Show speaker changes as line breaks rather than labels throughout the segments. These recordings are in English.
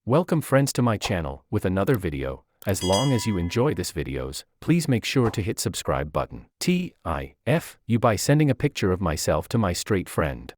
Welcome friends to my channel with another video. As long as you enjoy this videos, please make sure to hit subscribe button. TIFU by sending a picture of myself to my straight friend.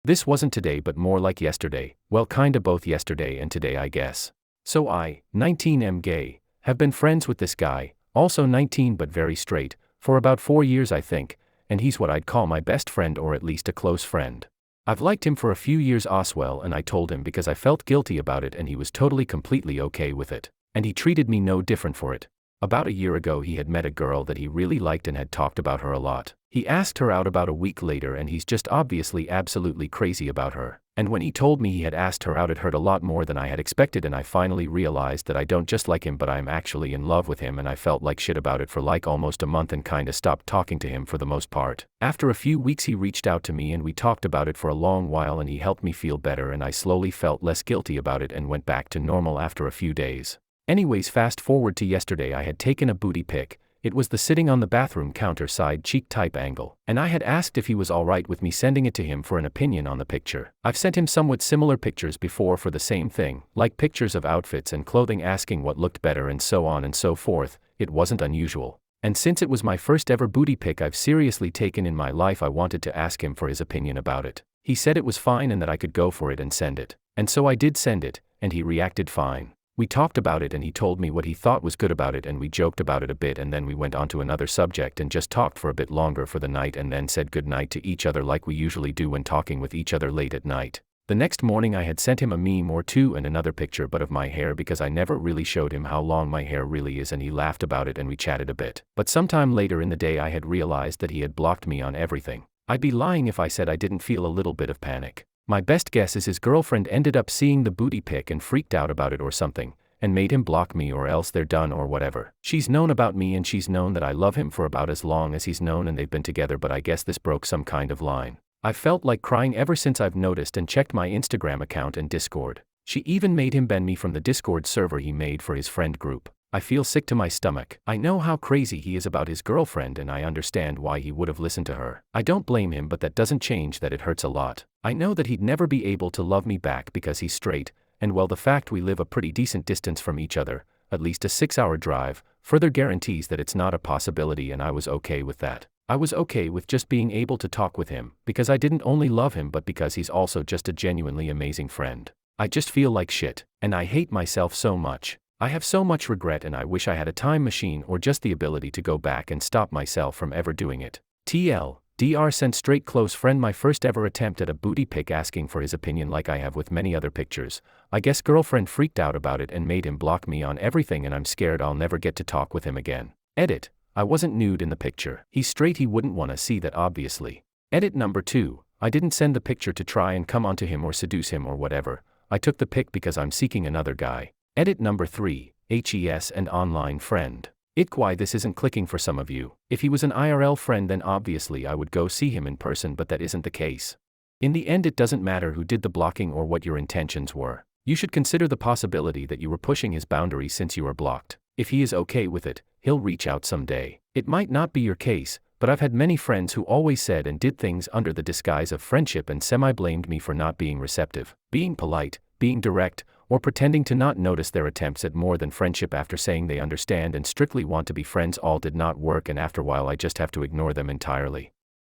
This wasn't today but more like yesterday, well kinda both yesterday and today I guess. So I, 19 am gay, have been friends with this guy, also 19 but very straight, for about 4 years I think, and he's what I'd call my best friend or at least a close friend. I've liked him for a few years Oswell and I told him because I felt guilty about it and he was totally completely okay with it. And he treated me no different for it. About a year ago he had met a girl that he really liked and had talked about her a lot. He asked her out about a week later and he's just obviously absolutely crazy about her. And when he told me he had asked her out it hurt a lot more than I had expected and I finally realized that I don't just like him but I'm actually in love with him and I felt like shit about it for like almost a month and kinda stopped talking to him for the most part. After a few weeks he reached out to me and we talked about it for a long while and he helped me feel better and I slowly felt less guilty about it and went back to normal after a few days. Anyways, fast forward to yesterday I had taken a booty pic. It was the sitting on the bathroom counter side cheek type angle, and I had asked if he was alright with me sending it to him for an opinion on the picture. I've sent him somewhat similar pictures before for the same thing, like pictures of outfits and clothing asking what looked better and so on and so forth. It wasn't unusual. And since it was my first ever booty pic I've seriously taken in my life I wanted to ask him for his opinion about it. He said it was fine and that I could go for it and send it. And so I did send it, and he reacted fine. We talked about it and he told me what he thought was good about it and we joked about it a bit and then we went on to another subject and just talked for a bit longer for the night and then said goodnight to each other like we usually do when talking with each other late at night. The next morning I had sent him a meme or two and another picture but of my hair because I never really showed him how long my hair really is and he laughed about it and we chatted a bit. But sometime later in the day I had realized that he had blocked me on everything. I'd be lying if I said I didn't feel a little bit of panic. My best guess is his girlfriend ended up seeing the booty pic and freaked out about it or something, and made him block me or else they're done or whatever. She's known about me and she's known that I love him for about as long as he's known and they've been together but I guess this broke some kind of line. I've felt like crying ever since I've noticed and checked my Instagram account and Discord. She even made him ban me from the Discord server he made for his friend group. I feel sick to my stomach. I know how crazy he is about his girlfriend and I understand why he would have listened to her. I don't blame him but that doesn't change that it hurts a lot. I know that he'd never be able to love me back because he's straight, and well the fact we live a pretty decent distance from each other, at least a 6-hour drive, further guarantees that it's not a possibility and I was okay with that. I was okay with just being able to talk with him, because I didn't only love him but because he's also just a genuinely amazing friend. I just feel like shit, and I hate myself so much. I have so much regret and I wish I had a time machine or just the ability to go back and stop myself from ever doing it. TLDR sent straight close friend my first ever attempt at a booty pic asking for his opinion like I have with many other pictures. I guess girlfriend freaked out about it and made him block me on everything and I'm scared I'll never get to talk with him again. Edit. I wasn't nude in the picture. He's straight, he wouldn't wanna see that obviously. Edit number 2. I didn't send the picture to try and come onto him or seduce him or whatever. I took the pic because I'm seeking another guy. Edit number 3. HES and online friend. Why this isn't clicking for some of you. If he was an IRL friend then obviously I would go see him in person but that isn't the case. In the end it doesn't matter who did the blocking or what your intentions were. You should consider the possibility that you were pushing his boundaries since you were blocked. If he is okay with it, he'll reach out someday. It might not be your case, but I've had many friends who always said and did things under the disguise of friendship and semi-blamed me for not being receptive, being polite, being direct, or pretending to not notice their attempts at more than friendship after saying they understand and strictly want to be friends. All did not work and after a while I just have to ignore them entirely.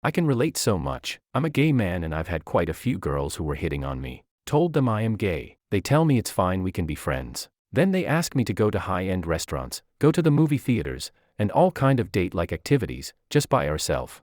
I can relate so much. I'm a gay man and I've had quite a few girls who were hitting on me. Told them I am gay. They tell me it's fine, we can be friends. Then they ask me to go to high-end restaurants, go to the movie theaters, and all kind of date-like activities, just by ourselves.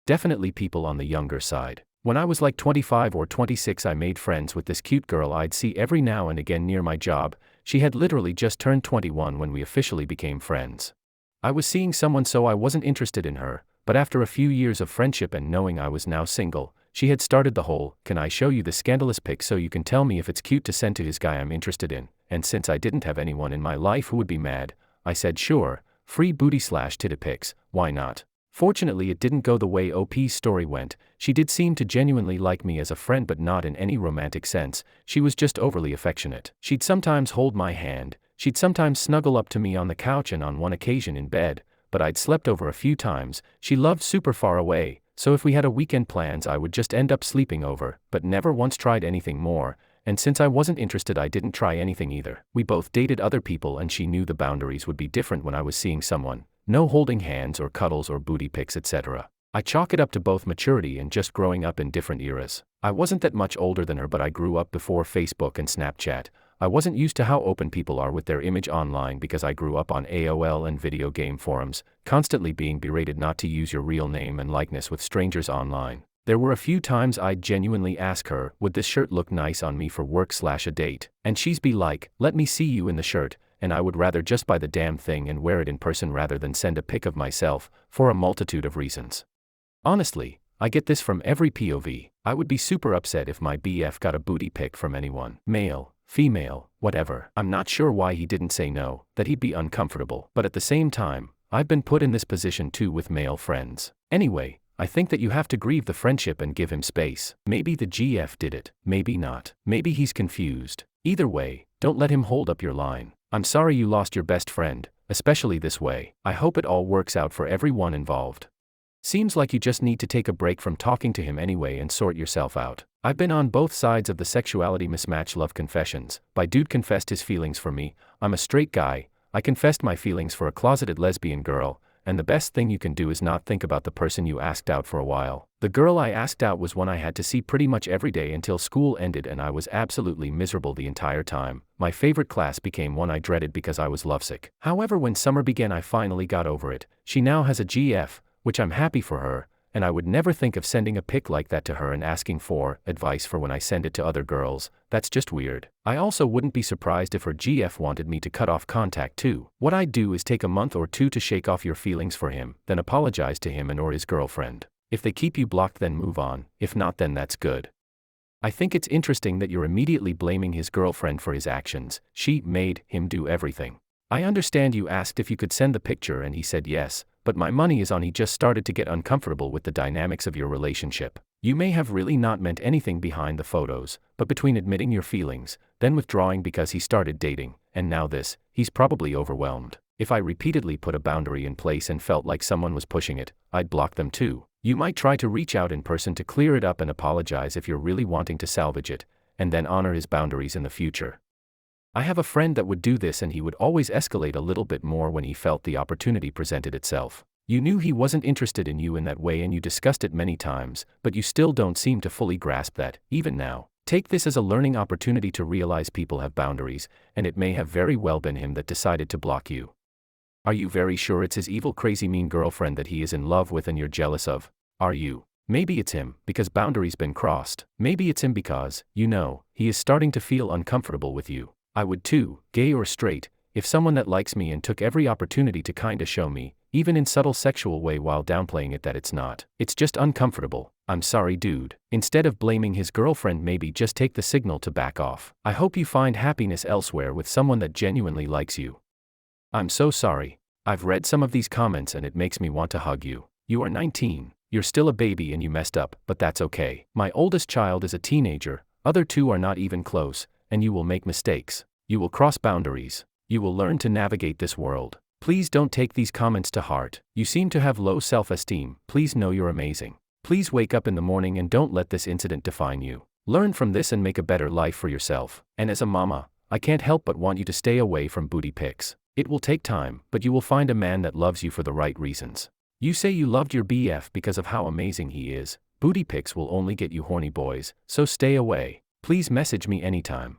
Definitely people on the younger side. When I was like 25 or 26 I made friends with this cute girl I'd see every now and again near my job. She had literally just turned 21 when we officially became friends. I was seeing someone so I wasn't interested in her, but after a few years of friendship and knowing I was now single, she had started the whole, can I show you the scandalous pic so you can tell me if it's cute to send to his guy I'm interested in, and since I didn't have anyone in my life who would be mad, I said sure, free booty/titty pics, why not? Fortunately it didn't go the way OP's story went. She did seem to genuinely like me as a friend but not in any romantic sense. She was just overly affectionate. She'd sometimes hold my hand, she'd sometimes snuggle up to me on the couch and on one occasion in bed, but I'd slept over a few times. She loved super far away, so if we had a weekend plans I would just end up sleeping over, but never once tried anything more, and since I wasn't interested I didn't try anything either. We both dated other people and she knew the boundaries would be different when I was seeing someone. No holding hands or cuddles or booty pics etc. I chalk it up to both maturity and just growing up in different eras. I wasn't that much older than her but I grew up before Facebook and Snapchat. I wasn't used to how open people are with their image online because I grew up on AOL and video game forums, constantly being berated not to use your real name and likeness with strangers online. There were a few times I'd genuinely ask her, would this shirt look nice on me for work/a date? And she'd be like, let me see you in the shirt, and I would rather just buy the damn thing and wear it in person rather than send a pic of myself, for a multitude of reasons. Honestly, I get this from every POV. I would be super upset if my BF got a booty pic from anyone, male, female, whatever. I'm not sure why he didn't say no, that he'd be uncomfortable. But at the same time, I've been put in this position too with male friends. Anyway, I think that you have to grieve the friendship and give him space. Maybe the GF did it, maybe not. Maybe he's confused. Either way, don't let him hold up your line. I'm sorry you lost your best friend, especially this way. I hope it all works out for everyone involved. Seems like you just need to take a break from talking to him anyway and sort yourself out. I've been on both sides of the sexuality mismatch love confessions. By dude confessed his feelings for me, I'm a straight guy, I confessed my feelings for a closeted lesbian girl, and the best thing you can do is not think about the person you asked out for a while. The girl I asked out was one I had to see pretty much every day until school ended and I was absolutely miserable the entire time. My favorite class became one I dreaded because I was lovesick. However, when summer began I finally got over it. She now has a GF, which I'm happy for her, and I would never think of sending a pic like that to her and asking for advice for when I send it to other girls. That's just weird. I also wouldn't be surprised if her GF wanted me to cut off contact too. What I'd do is take a month or two to shake off your feelings for him, then apologize to him and or his girlfriend. If they keep you blocked then move on, if not then that's good. I think it's interesting that you're immediately blaming his girlfriend for his actions. She made him do everything. I understand you asked if you could send the picture and he said yes, but my money is on he just started to get uncomfortable with the dynamics of your relationship. You may have really not meant anything behind the photos, but between admitting your feelings, then withdrawing because he started dating, and now this, he's probably overwhelmed. If I repeatedly put a boundary in place and felt like someone was pushing it, I'd block them too. You might try to reach out in person to clear it up and apologize if you're really wanting to salvage it, and then honor his boundaries in the future. I have a friend that would do this and he would always escalate a little bit more when he felt the opportunity presented itself. You knew he wasn't interested in you in that way and you discussed it many times, but you still don't seem to fully grasp that, even now. Take this as a learning opportunity to realize people have boundaries, and it may have very well been him that decided to block you. Are you very sure it's his evil crazy mean girlfriend that he is in love with and you're jealous of? Are you? Maybe it's him, because boundaries been crossed. Maybe it's him because, you know, he is starting to feel uncomfortable with you. I would too, gay or straight, if someone that likes me and took every opportunity to kinda show me, even in subtle sexual way while downplaying it that it's not. It's just uncomfortable. I'm sorry dude. Instead of blaming his girlfriend maybe just take the signal to back off. I hope you find happiness elsewhere with someone that genuinely likes you. I'm so sorry. I've read some of these comments and it makes me want to hug you. You are 19. You're still a baby and you messed up, but that's okay. My oldest child is a teenager, other two are not even close, and you will make mistakes. You will cross boundaries. You will learn to navigate this world. Please don't take these comments to heart. You seem to have low self-esteem. Please know you're amazing. Please wake up in the morning and don't let this incident define you. Learn from this and make a better life for yourself. And as a mama, I can't help but want you to stay away from booty pics. It will take time, but you will find a man that loves you for the right reasons. You say you loved your BF because of how amazing he is. Booty pics will only get you horny boys, so stay away. Please message me anytime.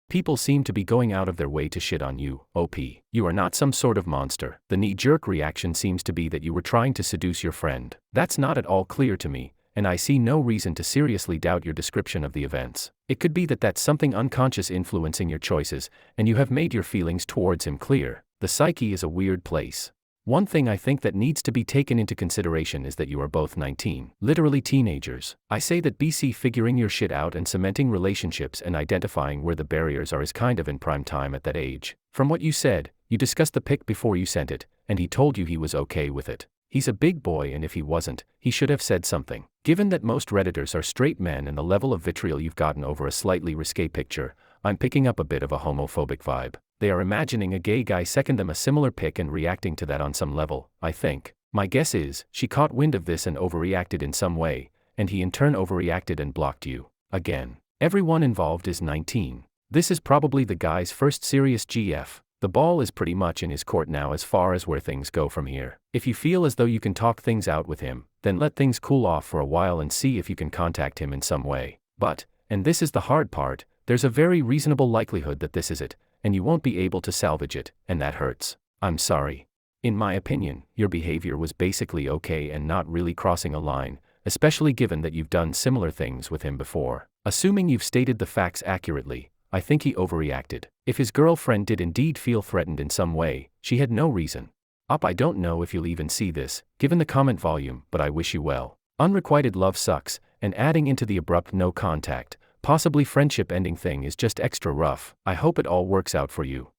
People seem to be going out of their way to shit on you, OP. You are not some sort of monster. The knee-jerk reaction seems to be that you were trying to seduce your friend. That's not at all clear to me, and I see no reason to seriously doubt your description of the events. It could be that that's something unconscious influencing your choices, and you have made your feelings towards him clear. The psyche is a weird place. One thing I think that needs to be taken into consideration is that you are both 19, literally teenagers. I say that BC figuring your shit out and cementing relationships and identifying where the barriers are is kind of in prime time at that age. From what you said, you discussed the pic before you sent it, and he told you he was okay with it. He's a big boy and if he wasn't, he should have said something. Given that most Redditors are straight men and the level of vitriol you've gotten over a slightly risque picture, I'm picking up a bit of a homophobic vibe. They are imagining a gay guy second them a similar pic and reacting to that on some level, I think. My guess is, she caught wind of this and overreacted in some way, and he in turn overreacted and blocked you. Again. Everyone involved is 19. This is probably the guy's first serious GF. The ball is pretty much in his court now as far as where things go from here. If you feel as though you can talk things out with him, then let things cool off for a while and see if you can contact him in some way. But, and this is the hard part, there's a very reasonable likelihood that this is it, and you won't be able to salvage it, and that hurts. I'm sorry. In my opinion, your behavior was basically okay and not really crossing a line, especially given that you've done similar things with him before. Assuming you've stated the facts accurately, I think he overreacted. If his girlfriend did indeed feel threatened in some way, she had no reason. I don't know if you'll even see this, given the comment volume, but I wish you well. Unrequited love sucks, and adding into the abrupt no contact, possibly friendship ending thing is just extra rough. I hope it all works out for you.